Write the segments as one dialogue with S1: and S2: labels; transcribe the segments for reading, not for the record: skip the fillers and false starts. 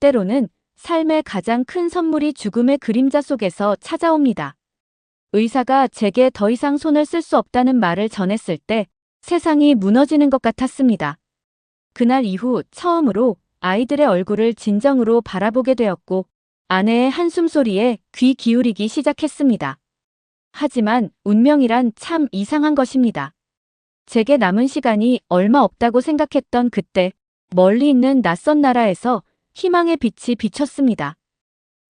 S1: 때로는 삶의 가장 큰 선물이 죽음의 그림자 속에서 찾아옵니다. 의사가 제게 더 이상 손을 쓸 수 없다는 말을 전했을 때 세상이 무너지는 것 같았습니다. 그날 이후 처음으로 아이들의 얼굴을 진정으로 바라보게 되었고 아내의 한숨 소리에 귀 기울이기 시작했습니다. 하지만 운명이란 참 이상한 것입니다. 제게 남은 시간이 얼마 없다고 생각했던 그때 멀리 있는 낯선 나라에서 희망의 빛이 비쳤습니다.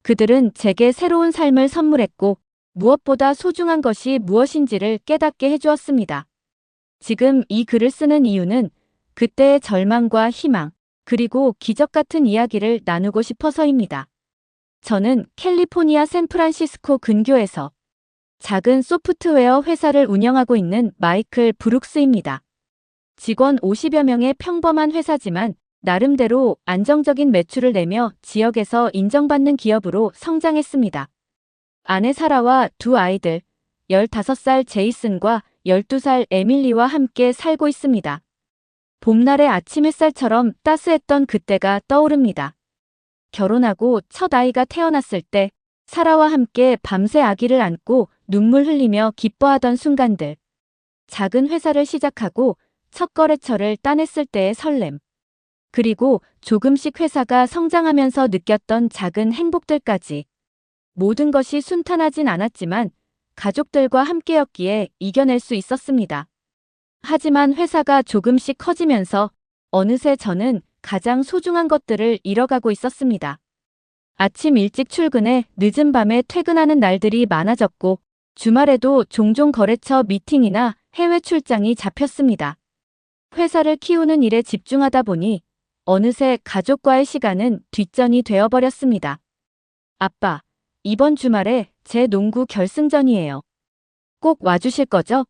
S1: 그들은 제게 새로운 삶을 선물했고 무엇보다 소중한 것이 무엇인지를 깨닫게 해주었습니다. 지금 이 글을 쓰는 이유는 그때의 절망과 희망, 그리고 기적 같은 이야기를 나누고 싶어서입니다. 저는 캘리포니아 샌프란시스코 근교에서 작은 소프트웨어 회사를 운영하고 있는 마이클 브룩스입니다. 직원 50여 명의 평범한 회사지만 나름대로 안정적인 매출을 내며 지역에서 인정받는 기업으로 성장했습니다. 아내 사라와 두 아이들, 15살 제이슨과 12살 에밀리와 함께 살고 있습니다. 봄날의 아침 햇살처럼 따스했던 그때가 떠오릅니다. 결혼하고 첫 아이가 태어났을 때 사라와 함께 밤새 아기를 안고 눈물 흘리며 기뻐하던 순간들. 작은 회사를 시작하고 첫 거래처를 따냈을 때의 설렘. 그리고 조금씩 회사가 성장하면서 느꼈던 작은 행복들까지. 모든 것이 순탄하진 않았지만 가족들과 함께였기에 이겨낼 수 있었습니다. 하지만 회사가 조금씩 커지면서 어느새 저는 가장 소중한 것들을 잃어가고 있었습니다. 아침 일찍 출근해 늦은 밤에 퇴근하는 날들이 많아졌고 주말에도 종종 거래처 미팅이나 해외 출장이 잡혔습니다. 회사를 키우는 일에 집중하다 보니 어느새 가족과의 시간은 뒷전이 되어버렸습니다. 아빠, 이번 주말에 제 농구 결승전이에요. 꼭 와주실 거죠?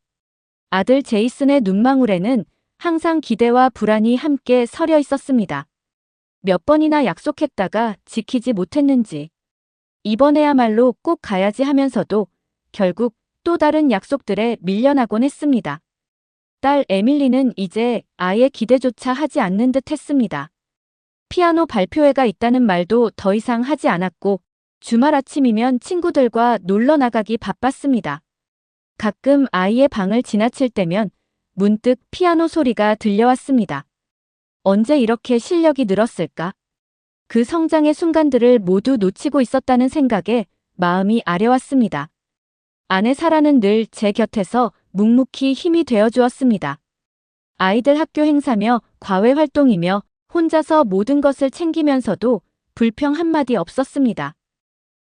S1: 아들 제이슨의 눈망울에는 항상 기대와 불안이 함께 서려 있었습니다. 몇 번이나 약속했다가 지키지 못했는지. 이번에야말로 꼭 가야지 하면서도 결국 또 다른 약속들에 밀려나곤 했습니다. 딸 에밀리는 이제 아예 기대조차 하지 않는 듯 했습니다. 피아노 발표회가 있다는 말도 더 이상 하지 않았고 주말 아침이면 친구들과 놀러 나가기 바빴습니다. 가끔 아이의 방을 지나칠 때면 문득 피아노 소리가 들려왔습니다. 언제 이렇게 실력이 늘었을까? 그 성장의 순간들을 모두 놓치고 있었다는 생각에 마음이 아려왔습니다. 아내 사라는 늘 제 곁에서 묵묵히 힘이 되어주었습니다. 아이들 학교 행사며 과외 활동이며 혼자서 모든 것을 챙기면서도 불평 한마디 없었습니다.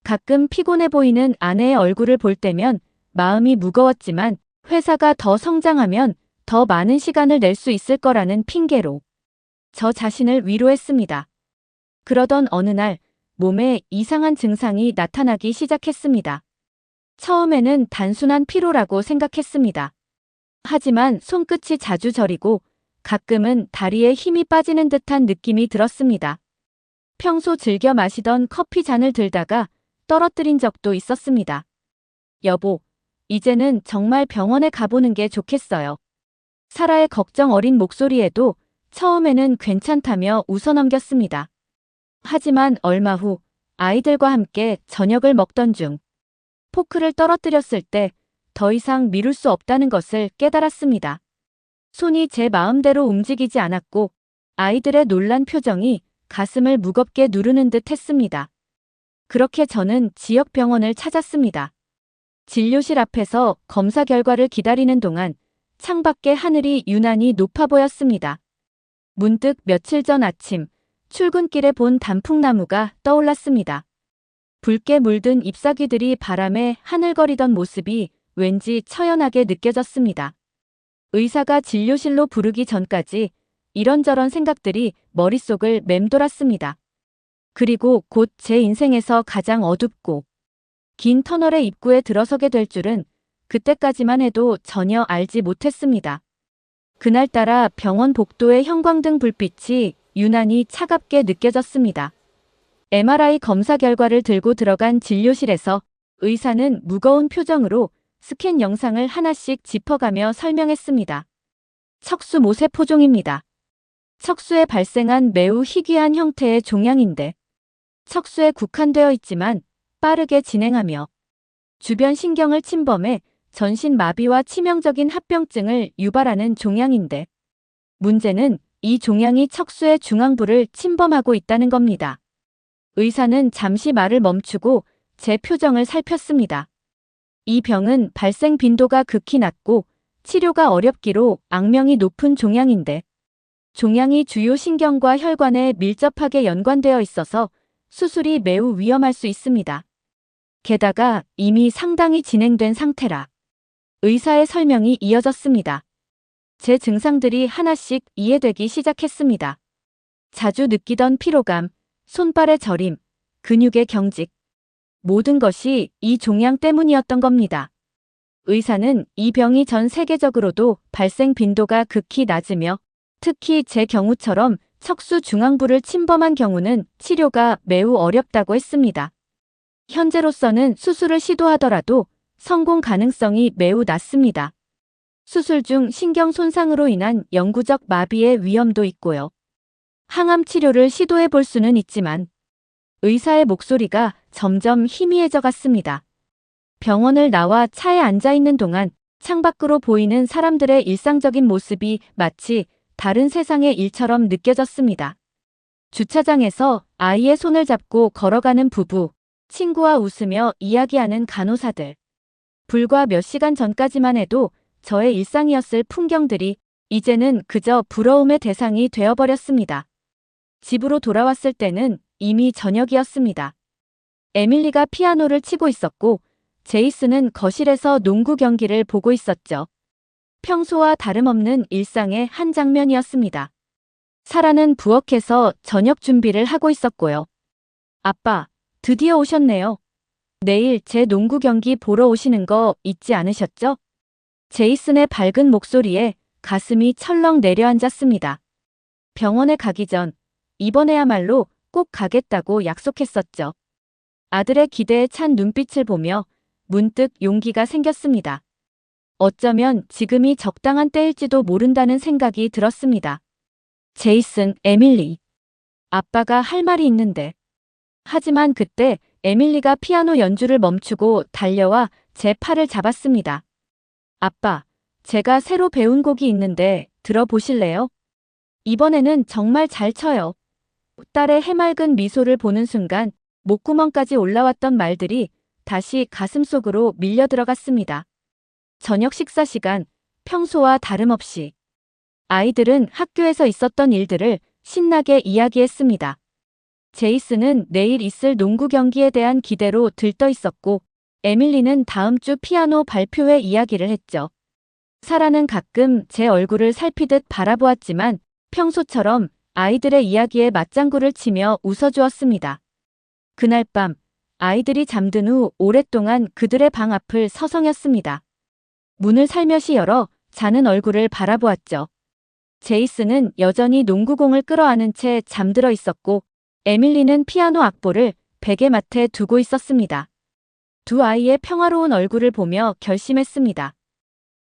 S1: 가끔 피곤해 보이는 아내의 얼굴을 볼 때면 마음이 무거웠지만 회사가 더 성장하면 더 많은 시간을 낼 수 있을 거라는 핑계로 저 자신을 위로했습니다. 그러던 어느 날 몸에 이상한 증상이 나타나기 시작했습니다. 처음에는 단순한 피로라고 생각했습니다. 하지만 손끝이 자주 저리고 가끔은 다리에 힘이 빠지는 듯한 느낌이 들었습니다. 평소 즐겨 마시던 커피 잔을 들다가 떨어뜨린 적도 있었습니다. 여보, 이제는 정말 병원에 가보는 게 좋겠어요. 사라의 걱정 어린 목소리에도 처음에는 괜찮다며 웃어넘겼습니다. 하지만 얼마 후 아이들과 함께 저녁을 먹던 중 포크를 떨어뜨렸을 때 더 이상 미룰 수 없다는 것을 깨달았습니다. 손이 제 마음대로 움직이지 않았고 아이들의 놀란 표정이 가슴을 무겁게 누르는 듯 했습니다. 그렇게 저는 지역 병원을 찾았습니다. 진료실 앞에서 검사 결과를 기다리는 동안 창밖의 하늘이 유난히 높아 보였습니다. 문득 며칠 전 아침 출근길에 본 단풍나무가 떠올랐습니다. 붉게 물든 잎사귀들이 바람에 하늘거리던 모습이 왠지 처연하게 느껴졌습니다. 의사가 진료실로 부르기 전까지 이런저런 생각들이 머릿속을 맴돌았습니다. 그리고 곧 제 인생에서 가장 어둡고 긴 터널의 입구에 들어서게 될 줄은 그때까지만 해도 전혀 알지 못했습니다. 그날따라 병원 복도의 형광등 불빛이 유난히 차갑게 느껴졌습니다. MRI 검사 결과를 들고 들어간 진료실에서 의사는 무거운 표정으로 스캔 영상을 하나씩 짚어가며 설명했습니다. 척수 모세포종입니다. 척수에 발생한 매우 희귀한 형태의 종양인데 척수에 국한되어 있지만 빠르게 진행하며 주변 신경을 침범해 전신 마비와 치명적인 합병증을 유발하는 종양인데 문제는 이 종양이 척수의 중앙부를 침범하고 있다는 겁니다. 의사는 잠시 말을 멈추고 제 표정을 살폈습니다. 이 병은 발생 빈도가 극히 낮고 치료가 어렵기로 악명이 높은 종양인데 종양이 주요 신경과 혈관에 밀접하게 연관되어 있어서 수술이 매우 위험할 수 있습니다. 게다가 이미 상당히 진행된 상태라 의사의 설명이 이어졌습니다. 제 증상들이 하나씩 이해되기 시작했습니다. 자주 느끼던 피로감, 손발의 저림, 근육의 경직. 모든 것이 이 종양 때문이었던 겁니다. 의사는 이 병이 전 세계적으로도 발생 빈도가 극히 낮으며 특히 제 경우처럼 척수 중앙부를 침범한 경우는 치료가 매우 어렵다고 했습니다. 현재로서는 수술을 시도하더라도 성공 가능성이 매우 낮습니다. 수술 중 신경 손상으로 인한 영구적 마비의 위험도 있고요. 항암 치료를 시도해 볼 수는 있지만 의사의 목소리가 점점 희미해져 갔습니다. 병원을 나와 차에 앉아 있는 동안 창밖으로 보이는 사람들의 일상적인 모습이 마치 다른 세상의 일처럼 느껴졌습니다. 주차장에서 아이의 손을 잡고 걸어가는 부부, 친구와 웃으며 이야기하는 간호사들. 불과 몇 시간 전까지만 해도 저의 일상이었을 풍경들이 이제는 그저 부러움의 대상이 되어버렸습니다. 집으로 돌아왔을 때는 이미 저녁이었습니다. 에밀리가 피아노를 치고 있었고 제이슨은 거실에서 농구 경기를 보고 있었죠. 평소와 다름없는 일상의 한 장면이었습니다. 사라는 부엌에서 저녁 준비를 하고 있었고요. 아빠, 드디어 오셨네요. 내일 제 농구 경기 보러 오시는 거 잊지 않으셨죠? 제이슨의 밝은 목소리에 가슴이 철렁 내려앉았습니다. 병원에 가기 전 이번에야말로 꼭 가겠다고 약속했었죠. 아들의 기대에 찬 눈빛을 보며 문득 용기가 생겼습니다. 어쩌면 지금이 적당한 때일지도 모른다는 생각이 들었습니다. 제이슨, 에밀리. 아빠가 할 말이 있는데. 하지만 그때 에밀리가 피아노 연주를 멈추고 달려와 제 팔을 잡았습니다. 아빠, 제가 새로 배운 곡이 있는데 들어보실래요? 이번에는 정말 잘 쳐요. 딸의 해맑은 미소를 보는 순간 목구멍까지 올라왔던 말들이 다시 가슴속으로 밀려 들어갔습니다. 저녁 식사 시간, 평소와 다름없이 아이들은 학교에서 있었던 일들을 신나게 이야기했습니다. 제이슨은 내일 있을 농구 경기에 대한 기대로 들떠 있었고 에밀리는 다음 주 피아노 발표회 이야기를 했죠. 사라는 가끔 제 얼굴을 살피듯 바라보았지만 평소처럼 아이들의 이야기에 맞장구를 치며 웃어주었습니다. 그날 밤 아이들이 잠든 후 오랫동안 그들의 방 앞을 서성였습니다. 문을 살며시 열어 자는 얼굴을 바라보았죠. 제이슨은 여전히 농구공을 끌어안은 채 잠들어 있었고 에밀리는 피아노 악보를 베개맡에 두고 있었습니다. 두 아이의 평화로운 얼굴을 보며 결심했습니다.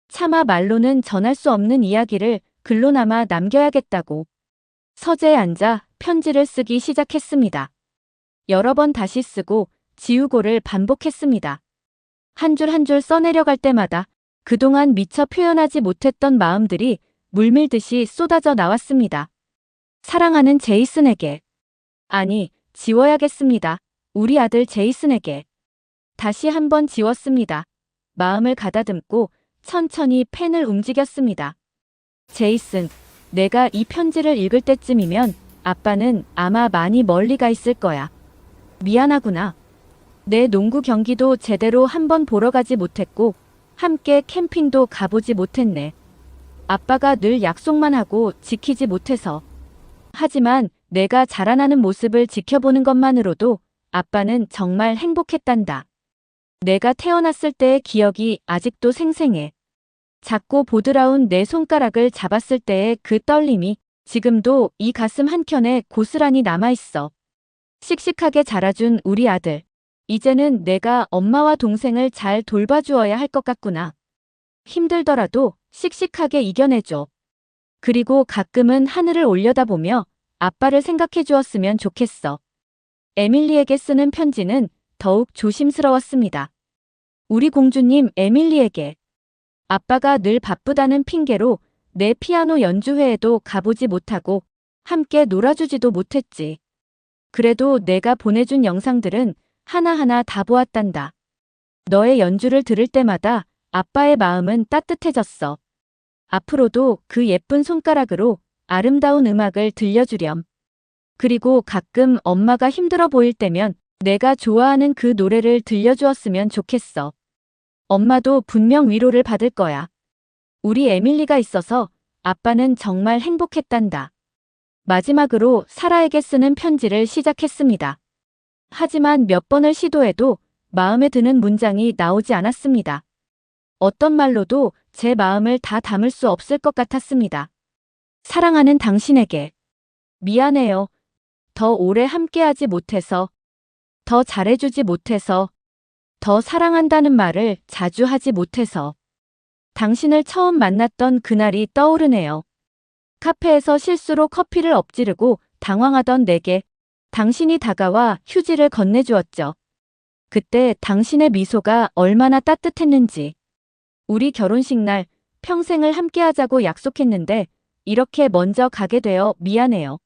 S1: 차마 말로는 전할 수 없는 이야기를 글로나마 남겨야겠다고. 서재에 앉아 편지를 쓰기 시작했습니다. 여러 번 다시 쓰고 지우고를 반복했습니다. 한 줄 한 줄 써내려갈 때마다 그동안 미처 표현하지 못했던 마음들이 물밀듯이 쏟아져 나왔습니다. 사랑하는 제이슨에게. 아니, 지워야겠습니다. 우리 아들 제이슨에게. 다시 한번 지웠습니다. 마음을 가다듬고 천천히 펜을 움직였습니다. 제이슨, 내가 이 편지를 읽을 때쯤이면 아빠는 아마 많이 멀리 가 있을 거야. 미안하구나. 내 농구 경기도 제대로 한번 보러 가지 못했고 함께 캠핑도 가보지 못했네. 아빠가 늘 약속만 하고 지키지 못해서. 하지만 내가 자라나는 모습을 지켜보는 것만으로도 아빠는 정말 행복했단다. 내가 태어났을 때의 기억이 아직도 생생해. 작고 보드라운 내 손가락을 잡았을 때의 그 떨림이 지금도 이 가슴 한켠에 고스란히 남아있어. 씩씩하게 자라준 우리 아들. 이제는 내가 엄마와 동생을 잘 돌봐주어야 할 것 같구나. 힘들더라도 씩씩하게 이겨내줘. 그리고 가끔은 하늘을 올려다보며 아빠를 생각해 주었으면 좋겠어. 에밀리에게 쓰는 편지는 더욱 조심스러웠습니다. 우리 공주님 에밀리에게. 아빠가 늘 바쁘다는 핑계로 내 피아노 연주회에도 가보지 못하고 함께 놀아주지도 못했지. 그래도 내가 보내준 영상들은 하나하나 다 보았단다. 너의 연주를 들을 때마다 아빠의 마음은 따뜻해졌어. 앞으로도 그 예쁜 손가락으로 아름다운 음악을 들려주렴. 그리고 가끔 엄마가 힘들어 보일 때면 내가 좋아하는 그 노래를 들려주었으면 좋겠어. 엄마도 분명 위로를 받을 거야. 우리 에밀리가 있어서 아빠는 정말 행복했단다. 마지막으로 사라에게 쓰는 편지를 시작했습니다. 하지만 몇 번을 시도해도 마음에 드는 문장이 나오지 않았습니다. 어떤 말로도 제 마음을 다 담을 수 없을 것 같았습니다. 사랑하는 당신에게. 미안해요. 더 오래 함께하지 못해서, 더 잘해주지 못해서, 더 사랑한다는 말을 자주 하지 못해서. 당신을 처음 만났던 그날이 떠오르네요. 카페에서 실수로 커피를 엎지르고 당황하던 내게 당신이 다가와 휴지를 건네주었죠. 그때 당신의 미소가 얼마나 따뜻했는지. 우리 결혼식 날 평생을 함께하자고 약속했는데 이렇게 먼저 가게 되어 미안해요.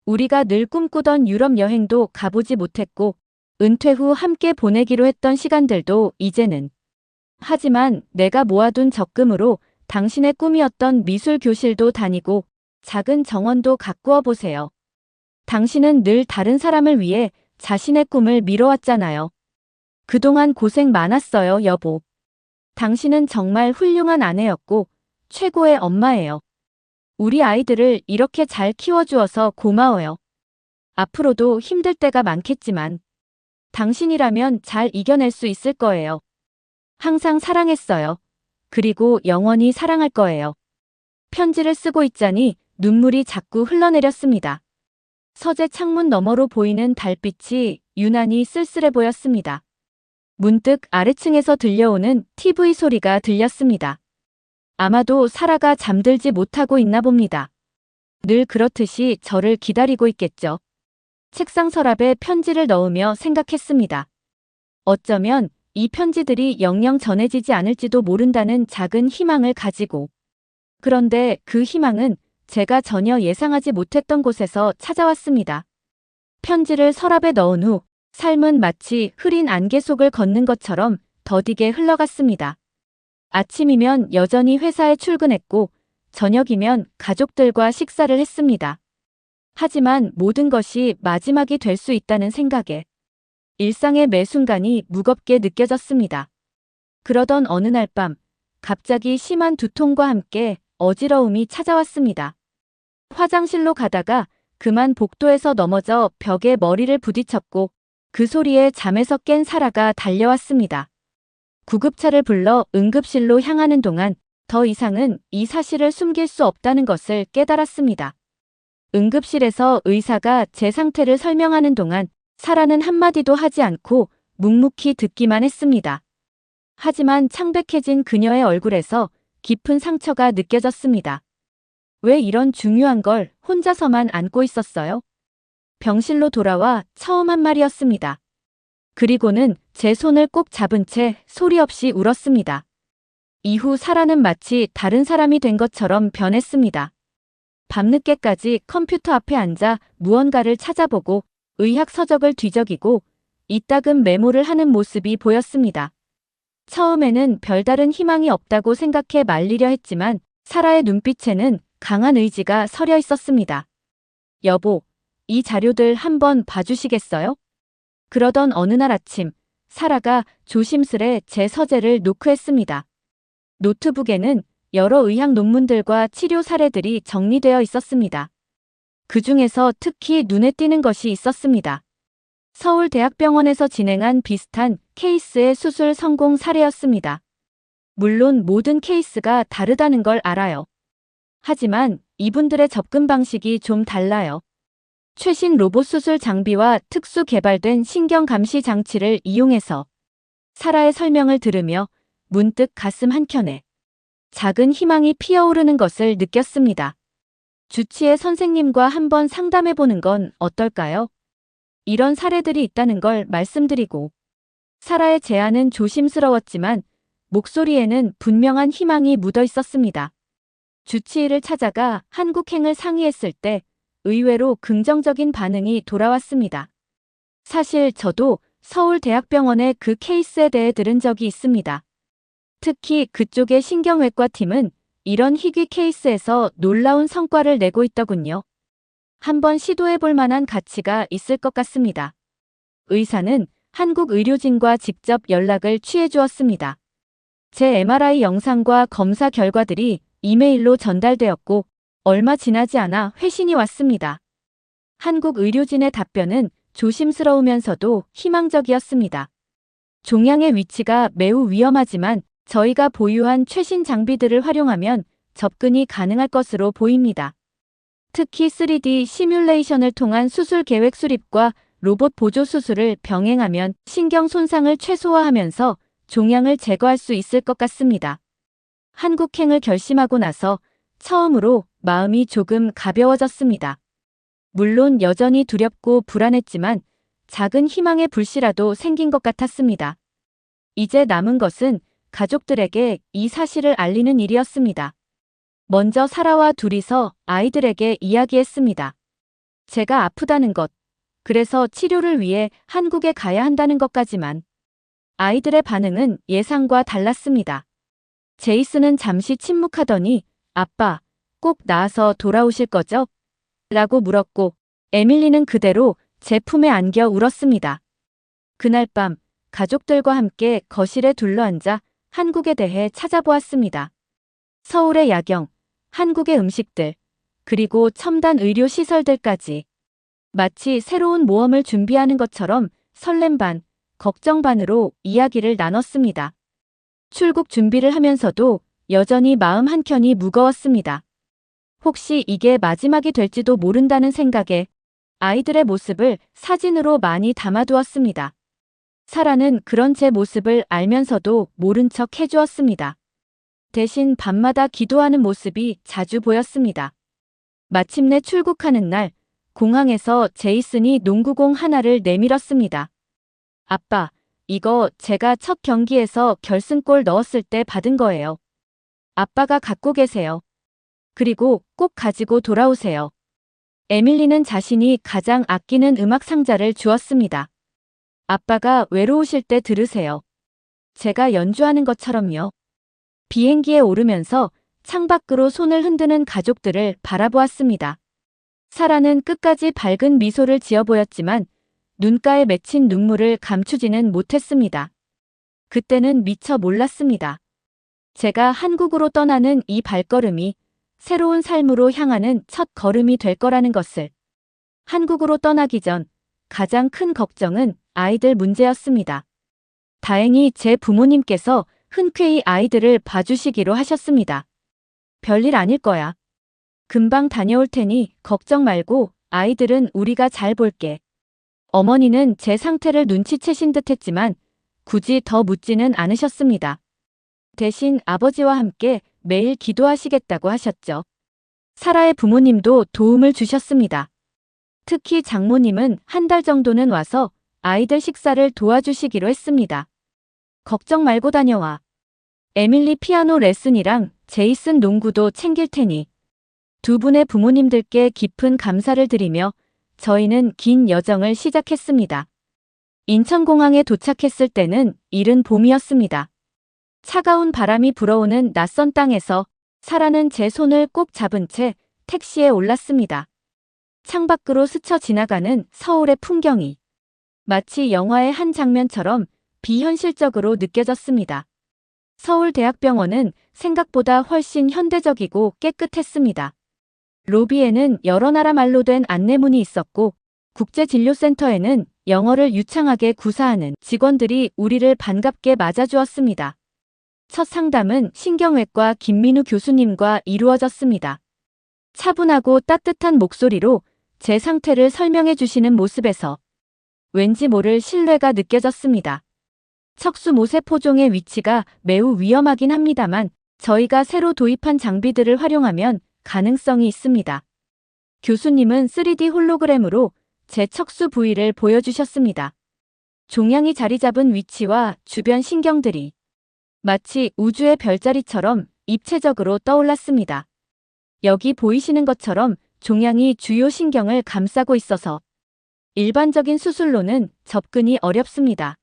S1: 우리가 늘 꿈꾸던 유럽 여행도 가보지 못했고 은퇴 후 함께 보내기로 했던 시간들도 이제는. 하지만 내가 모아둔 적금으로 당신의 꿈이었던 미술 교실도 다니고 작은 정원도 가꾸어 보세요. 당신은 늘 다른 사람을 위해 자신의 꿈을 미뤄왔잖아요. 그동안 고생 많았어요, 여보. 당신은 정말 훌륭한 아내였고 최고의 엄마예요. 우리 아이들을 이렇게 잘 키워주어서 고마워요. 앞으로도 힘들 때가 많겠지만 당신이라면 잘 이겨낼 수 있을 거예요. 항상 사랑했어요. 그리고 영원히 사랑할 거예요. 편지를 쓰고 있자니 눈물이 자꾸 흘러내렸습니다. 서재 창문 너머로 보이는 달빛이 유난히 쓸쓸해 보였습니다. 문득 아래층에서 들려오는 TV 소리가 들렸습니다. 아마도 사라가 잠들지 못하고 있나 봅니다. 늘 그렇듯이 저를 기다리고 있겠죠. 책상 서랍에 편지를 넣으며 생각했습니다. 어쩌면 이 편지들이 영영 전해지지 않을지도 모른다는 작은 희망을 가지고. 그런데 그 희망은 제가 전혀 예상하지 못했던 곳에서 찾아왔습니다. 편지를 서랍에 넣은 후 삶은 마치 흐린 안개 속을 걷는 것처럼 더디게 흘러갔습니다. 아침이면 여전히 회사에 출근했고 저녁이면 가족들과 식사를 했습니다. 하지만 모든 것이 마지막이 될 수 있다는 생각에 일상의 매 순간이 무겁게 느껴졌습니다. 그러던 어느 날 밤 갑자기 심한 두통과 함께 어지러움이 찾아왔습니다. 화장실로 가다가 그만 복도에서 넘어져 벽에 머리를 부딪혔고 그 소리에 잠에서 깬 사라가 달려왔습니다. 구급차를 불러 응급실로 향하는 동안 더 이상은 이 사실을 숨길 수 없다는 것을 깨달았습니다. 응급실에서 의사가 제 상태를 설명하는 동안 사라는 한마디도 하지 않고 묵묵히 듣기만 했습니다. 하지만 창백해진 그녀의 얼굴에서 깊은 상처가 느껴졌습니다. 왜 이런 중요한 걸 혼자서만 안고 있었어요? 병실로 돌아와 처음 한 말이었습니다. 그리고는 제 손을 꼭 잡은 채 소리 없이 울었습니다. 이후 사라는 마치 다른 사람이 된 것처럼 변했습니다. 밤늦게까지 컴퓨터 앞에 앉아 무언가를 찾아보고 의학 서적을 뒤적이고 이따금 메모를 하는 모습이 보였습니다. 처음에는 별다른 희망이 없다고 생각해 말리려 했지만 사라의 눈빛에는 강한 의지가 서려 있었습니다. 여보, 이 자료들 한번 봐주시겠어요? 그러던 어느 날 아침, 사라가 조심스레 제 서재를 노크했습니다. 노트북에는 여러 의학 논문들과 치료 사례들이 정리되어 있었습니다. 그 중에서 특히 눈에 띄는 것이 있었습니다. 서울대학병원에서 진행한 비슷한 케이스의 수술 성공 사례였습니다. 물론 모든 케이스가 다르다는 걸 알아요. 하지만 이분들의 접근 방식이 좀 달라요. 최신 로봇 수술 장비와 특수 개발된 신경 감시 장치를 이용해서 사라의 설명을 들으며 문득 가슴 한켠에 작은 희망이 피어오르는 것을 느꼈습니다. 주치의 선생님과 한번 상담해보는 건 어떨까요? 이런 사례들이 있다는 걸 말씀드리고 사라의 제안은 조심스러웠지만 목소리에는 분명한 희망이 묻어 있었습니다. 주치의를 찾아가 한국행을 상의했을 때 의외로 긍정적인 반응이 돌아왔습니다. 사실 저도 서울대학병원의 그 케이스에 대해 들은 적이 있습니다. 특히 그쪽의 신경외과 팀은 이런 희귀 케이스에서 놀라운 성과를 내고 있더군요. 한번 시도해 볼 만한 가치가 있을 것 같습니다. 의사는 한국 의료진과 직접 연락을 취해 주었습니다. 제 MRI 영상과 검사 결과들이 이메일로 전달되었고 얼마 지나지 않아 회신이 왔습니다. 한국 의료진의 답변은 조심스러우면서도 희망적이었습니다. 종양의 위치가 매우 위험하지만 저희가 보유한 최신 장비들을 활용하면 접근이 가능할 것으로 보입니다. 특히 3D 시뮬레이션을 통한 수술 계획 수립과 로봇 보조 수술을 병행하면 신경 손상을 최소화하면서 종양을 제거할 수 있을 것 같습니다. 한국행을 결심하고 나서 처음으로 마음이 조금 가벼워졌습니다. 물론 여전히 두렵고 불안했지만 작은 희망의 불씨라도 생긴 것 같았습니다. 이제 남은 것은 가족들에게 이 사실을 알리는 일이었습니다. 먼저 사라와 둘이서 아이들에게 이야기했습니다. 제가 아프다는 것, 그래서 치료를 위해 한국에 가야 한다는 것까지만. 아이들의 반응은 예상과 달랐습니다. 제이슨은 잠시 침묵하더니 아빠, 꼭 나아서 돌아오실 거죠? 라고 물었고 에밀리는 그대로 제 품에 안겨 울었습니다. 그날 밤 가족들과 함께 거실에 둘러앉아 한국에 대해 찾아보았습니다. 서울의 야경, 한국의 음식들, 그리고 첨단 의료 시설들까지. 마치 새로운 모험을 준비하는 것처럼 설렘 반, 걱정 반으로 이야기를 나눴습니다. 출국 준비를 하면서도 여전히 마음 한켠이 무거웠습니다. 혹시 이게 마지막이 될지도 모른다는 생각에 아이들의 모습을 사진으로 많이 담아두었습니다. 사라는 그런 제 모습을 알면서도 모른 척 해주었습니다. 대신 밤마다 기도하는 모습이 자주 보였습니다. 마침내 출국하는 날, 공항에서 제이슨이 농구공 하나를 내밀었습니다. 아빠, 이거 제가 첫 경기에서 결승골 넣었을 때 받은 거예요. 아빠가 갖고 계세요. 그리고 꼭 가지고 돌아오세요. 에밀리는 자신이 가장 아끼는 음악 상자를 주었습니다. 아빠가 외로우실 때 들으세요. 제가 연주하는 것처럼요. 비행기에 오르면서 창밖으로 손을 흔드는 가족들을 바라보았습니다. 사라는 끝까지 밝은 미소를 지어 보였지만 눈가에 맺힌 눈물을 감추지는 못했습니다. 그때는 미처 몰랐습니다. 제가 한국으로 떠나는 이 발걸음이 새로운 삶으로 향하는 첫 걸음이 될 거라는 것을. 한국으로 떠나기 전 가장 큰 걱정은 아이들 문제였습니다. 다행히 제 부모님께서 흔쾌히 아이들을 봐주시기로 하셨습니다. 별일 아닐 거야. 금방 다녀올 테니 걱정 말고 아이들은 우리가 잘 볼게. 어머니는 제 상태를 눈치채신 듯 했지만 굳이 더 묻지는 않으셨습니다. 대신 아버지와 함께 매일 기도하시겠다고 하셨죠. 사라의 부모님도 도움을 주셨습니다. 특히 장모님은 한 달 정도는 와서 아이들 식사를 도와주시기로 했습니다. 걱정 말고 다녀와. 에밀리 피아노 레슨이랑 제이슨 농구도 챙길 테니. 두 분의 부모님들께 깊은 감사를 드리며 저희는 긴 여정을 시작했습니다. 인천공항에 도착했을 때는 이른 봄이었습니다. 차가운 바람이 불어오는 낯선 땅에서 사라는 제 손을 꼭 잡은 채 택시에 올랐습니다. 창밖으로 스쳐 지나가는 서울의 풍경이 마치 영화의 한 장면처럼 비현실적으로 느껴졌습니다. 서울대학병원은 생각보다 훨씬 현대적이고 깨끗했습니다. 로비에는 여러 나라 말로 된 안내문이 있었고 국제진료센터에는 영어를 유창하게 구사하는 직원들이 우리를 반갑게 맞아주었습니다. 첫 상담은 신경외과 김민우 교수님과 이루어졌습니다. 차분하고 따뜻한 목소리로 제 상태를 설명해 주시는 모습에서 왠지 모를 신뢰가 느껴졌습니다. 척수 모세포종의 위치가 매우 위험하긴 합니다만 저희가 새로 도입한 장비들을 활용하면 가능성이 있습니다. 교수님은 3D 홀로그램으로 제 척수 부위를 보여주셨습니다. 종양이 자리 잡은 위치와 주변 신경들이 마치 우주의 별자리처럼 입체적으로 떠올랐습니다. 여기 보이시는 것처럼 종양이 주요 신경을 감싸고 있어서 일반적인 수술로는 접근이 어렵습니다.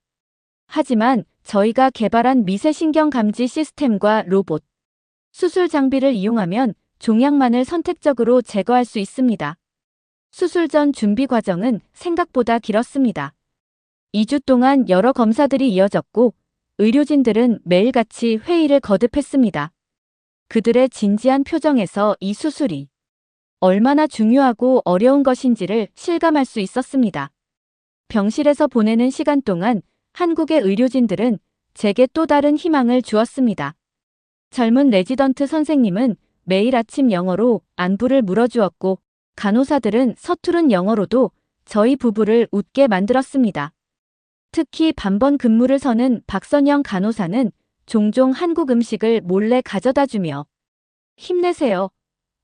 S1: 하지만 저희가 개발한 미세신경 감지 시스템과 로봇, 수술 장비를 이용하면 종양만을 선택적으로 제거할 수 있습니다. 수술 전 준비 과정은 생각보다 길었습니다. 2주 동안 여러 검사들이 이어졌고 의료진들은 매일같이 회의를 거듭했습니다. 그들의 진지한 표정에서 이 수술이 얼마나 중요하고 어려운 것인지를 실감할 수 있었습니다. 병실에서 보내는 시간 동안 한국의 의료진들은 제게 또 다른 희망을 주었습니다. 젊은 레지던트 선생님은 매일 아침 영어로 안부를 물어주었고 간호사들은 서투른 영어로도 저희 부부를 웃게 만들었습니다. 특히 반번 근무를 서는 박선영 간호사는 종종 한국 음식을 몰래 가져다 주며 힘내세요.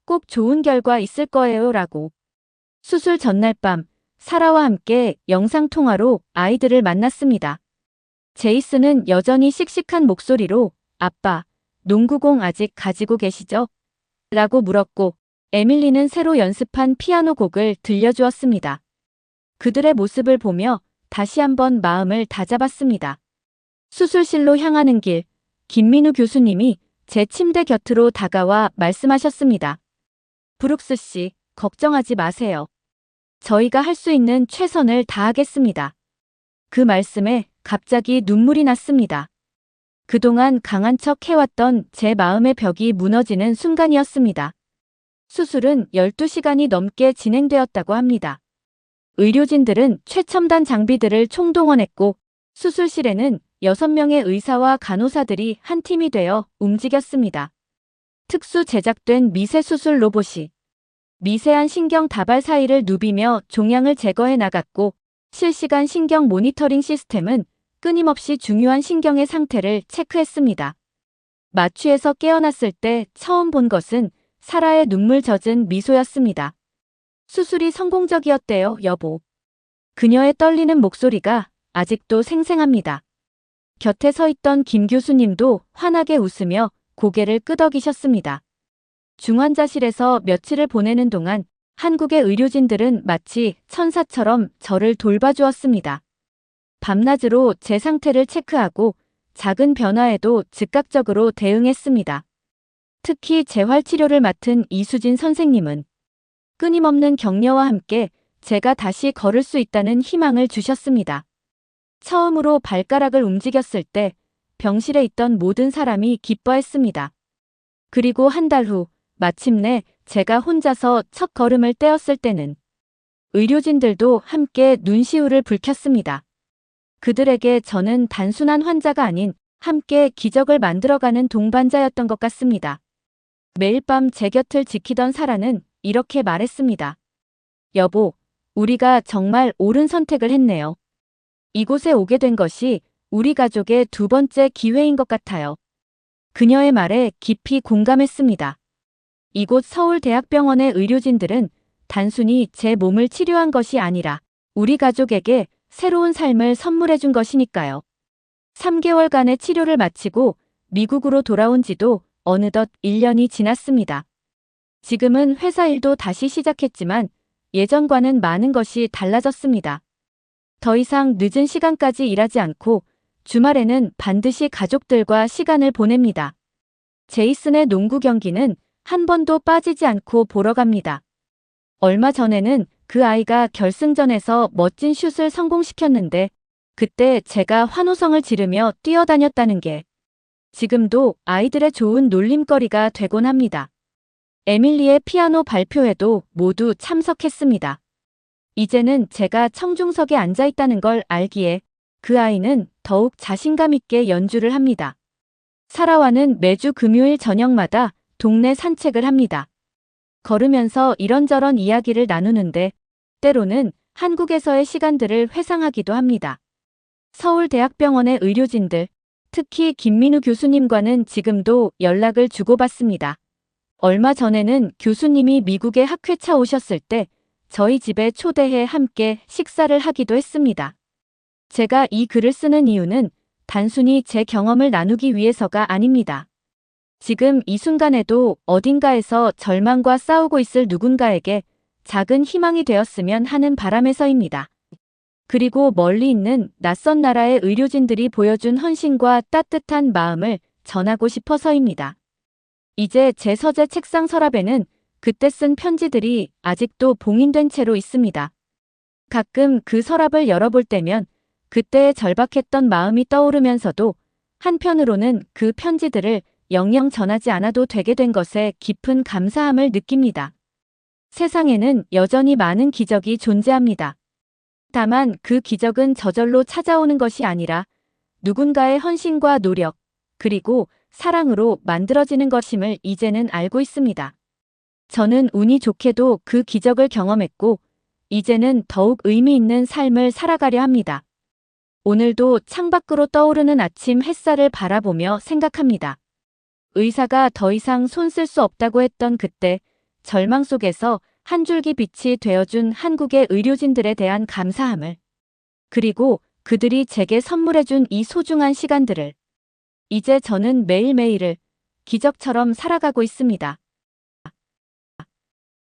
S1: 꼭 좋은 결과 있을 거예요 라고. 수술 전날 밤 사라와 함께 영상통화로 아이들을 만났습니다. 제이슨은 여전히 씩씩한 목소리로 아빠, 농구공 아직 가지고 계시죠? 라고 물었고 에밀리는 새로 연습한 피아노 곡을 들려주었습니다. 그들의 모습을 보며 다시 한번 마음을 다잡았습니다. 수술실로 향하는 길, 김민우 교수님이 제 침대 곁으로 다가와 말씀하셨습니다. 브룩스 씨, 걱정하지 마세요. 저희가 할 수 있는 최선을 다하겠습니다. 그 말씀에 갑자기 눈물이 났습니다. 그동안 강한 척 해왔던 제 마음의 벽이 무너지는 순간이었습니다. 수술은 12시간이 넘게 진행되었다고 합니다. 의료진들은 최첨단 장비들을 총동원했고 수술실에는 6명의 의사와 간호사들이 한 팀이 되어 움직였습니다. 특수 제작된 미세수술 로봇이 미세한 신경 다발 사이를 누비며 종양을 제거해 나갔고 실시간 신경 모니터링 시스템은 끊임없이 중요한 신경의 상태를 체크했습니다. 마취에서 깨어났을 때 처음 본 것은 사라의 눈물 젖은 미소였습니다. 수술이 성공적이었대요, 여보. 그녀의 떨리는 목소리가 아직도 생생합니다. 곁에 서 있던 김 교수님도 환하게 웃으며 고개를 끄덕이셨습니다. 중환자실에서 며칠을 보내는 동안 한국의 의료진들은 마치 천사처럼 저를 돌봐주었습니다. 밤낮으로 제 상태를 체크하고 작은 변화에도 즉각적으로 대응했습니다. 특히 재활치료를 맡은 이수진 선생님은 끊임없는 격려와 함께 제가 다시 걸을 수 있다는 희망을 주셨습니다. 처음으로 발가락을 움직였을 때 병실에 있던 모든 사람이 기뻐했습니다. 그리고 한 달 후 마침내 제가 혼자서 첫 걸음을 떼었을 때는 의료진들도 함께 눈시울을 붉혔습니다. 그들에게 저는 단순한 환자가 아닌 함께 기적을 만들어가는 동반자였던 것 같습니다. 매일 밤 제 곁을 지키던 사라는 이렇게 말했습니다. 여보, 우리가 정말 옳은 선택을 했네요. 이곳에 오게 된 것이 우리 가족의 두 번째 기회인 것 같아요. 그녀의 말에 깊이 공감했습니다. 이곳 서울대학병원의 의료진들은 단순히 제 몸을 치료한 것이 아니라 우리 가족에게 새로운 삶을 선물해 준 것이니까요. 3개월간의 치료를 마치고 미국으로 돌아온 지도 어느덧 1년이 지났습니다. 지금은 회사 일도 다시 시작했지만 예전과는 많은 것이 달라졌습니다. 더 이상 늦은 시간까지 일하지 않고 주말에는 반드시 가족들과 시간을 보냅니다. 제이슨의 농구 경기는 한 번도 빠지지 않고 보러 갑니다. 얼마 전에는 그 아이가 결승전에서 멋진 슛을 성공시켰는데 그때 제가 환호성을 지르며 뛰어다녔다는 게 지금도 아이들의 좋은 놀림거리가 되곤 합니다. 에밀리의 피아노 발표회도 모두 참석했습니다. 이제는 제가 청중석에 앉아 있다는 걸 알기에 그 아이는 더욱 자신감 있게 연주를 합니다. 사라와는 매주 금요일 저녁마다 동네 산책을 합니다. 걸으면서 이런저런 이야기를 나누는데 때로는 한국에서의 시간들을 회상하기도 합니다. 서울대학병원의 의료진들, 특히 김민우 교수님과는 지금도 연락을 주고받습니다. 얼마 전에는 교수님이 미국에 학회차 오셨을 때 저희 집에 초대해 함께 식사를 하기도 했습니다. 제가 이 글을 쓰는 이유는 단순히 제 경험을 나누기 위해서가 아닙니다. 지금 이 순간에도 어딘가에서 절망과 싸우고 있을 누군가에게 작은 희망이 되었으면 하는 바람에서입니다. 그리고 멀리 있는 낯선 나라의 의료진들이 보여준 헌신과 따뜻한 마음을 전하고 싶어서입니다. 이제 제 서재 책상 서랍에는 그때 쓴 편지들이 아직도 봉인된 채로 있습니다. 가끔 그 서랍을 열어볼 때면 그때의 절박했던 마음이 떠오르면서도 한편으로는 그 편지들을 영영 전하지 않아도 되게 된 것에 깊은 감사함을 느낍니다. 세상에는 여전히 많은 기적이 존재합니다. 다만 그 기적은 저절로 찾아오는 것이 아니라 누군가의 헌신과 노력, 그리고 사랑으로 만들어지는 것임을 이제는 알고 있습니다. 저는 운이 좋게도 그 기적을 경험했고, 이제는 더욱 의미 있는 삶을 살아가려 합니다. 오늘도 창밖으로 떠오르는 아침 햇살을 바라보며 생각합니다. 의사가 더 이상 손 쓸 수 없다고 했던 그때, 절망 속에서 한 줄기 빛이 되어준 한국의 의료진들에 대한 감사함을, 그리고 그들이 제게 선물해준 이 소중한 시간들을, 이제 저는 매일매일을 기적처럼 살아가고 있습니다.